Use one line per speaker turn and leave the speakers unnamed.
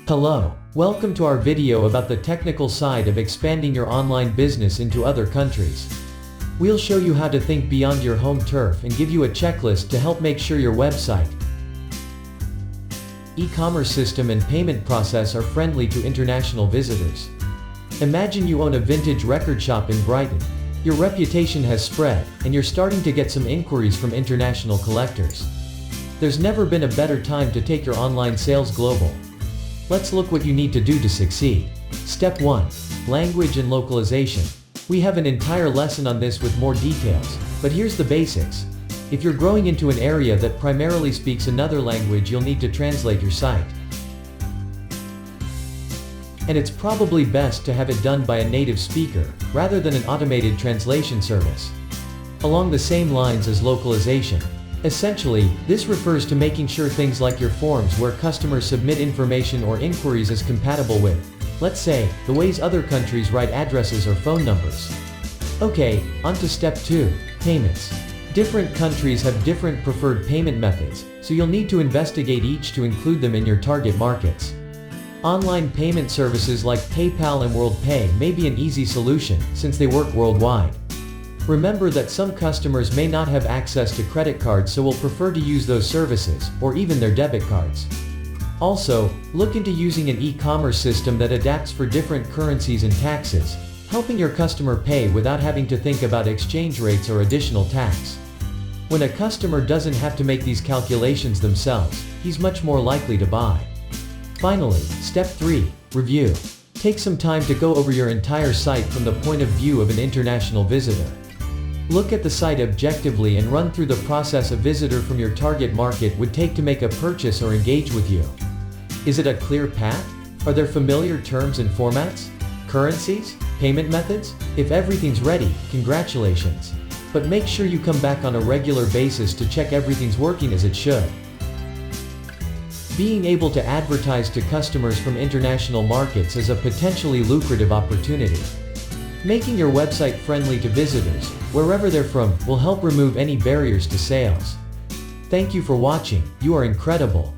Hello, welcome to our video about the technical side of expanding your online business into other countries. We'll show you how to think beyond your home turf and give you a checklist to help make sure your website, e-commerce system and payment process are friendly to international visitors. Imagine you own a vintage record shop in Brighton. Your reputation has spread, and you're starting to get some inquiries from international collectors. There's never been a better time to take your online sales global. Let's look what you need to do to succeed. Step 1. Language and localization. We have an entire lesson on this with more details, but here's the basics. If you're growing into an area that primarily speaks another language, you'll need to translate your site. And it's probably best to have it done by a native speaker, rather than an automated translation service. Along the same lines as localization. Essentially, this refers to making sure things like your forms where customers submit information or inquiries is compatible with, let's say, the ways other countries write addresses or phone numbers. Okay, on to step 2, payments. Different countries have different preferred payment methods, so you'll need to investigate each to include them in your target markets. Online payment services like PayPal and WorldPay may be an easy solution, since they work worldwide. Remember that some customers may not have access to credit cards, so will prefer to use those services, or even their debit cards. Also, look into using an e-commerce system that adapts for different currencies and taxes, helping your customer pay without having to think about exchange rates or additional tax. When a customer doesn't have to make these calculations themselves, he's much more likely to buy. Finally, step 3, review. Take some time to go over your entire site from the point of view of an international visitor. Look at the site objectively and run through the process a visitor from your target market would take to make a purchase or engage with you. Is it a clear path? Are there familiar terms and formats? Currencies? Payment methods? If everything's ready, congratulations. But make sure you come back on a regular basis to check everything's working as it should. Being able to advertise to customers from international markets is a potentially lucrative opportunity. Making your website friendly to visitors, wherever they're from, will help remove any barriers to sales. Thank you for watching, you are incredible.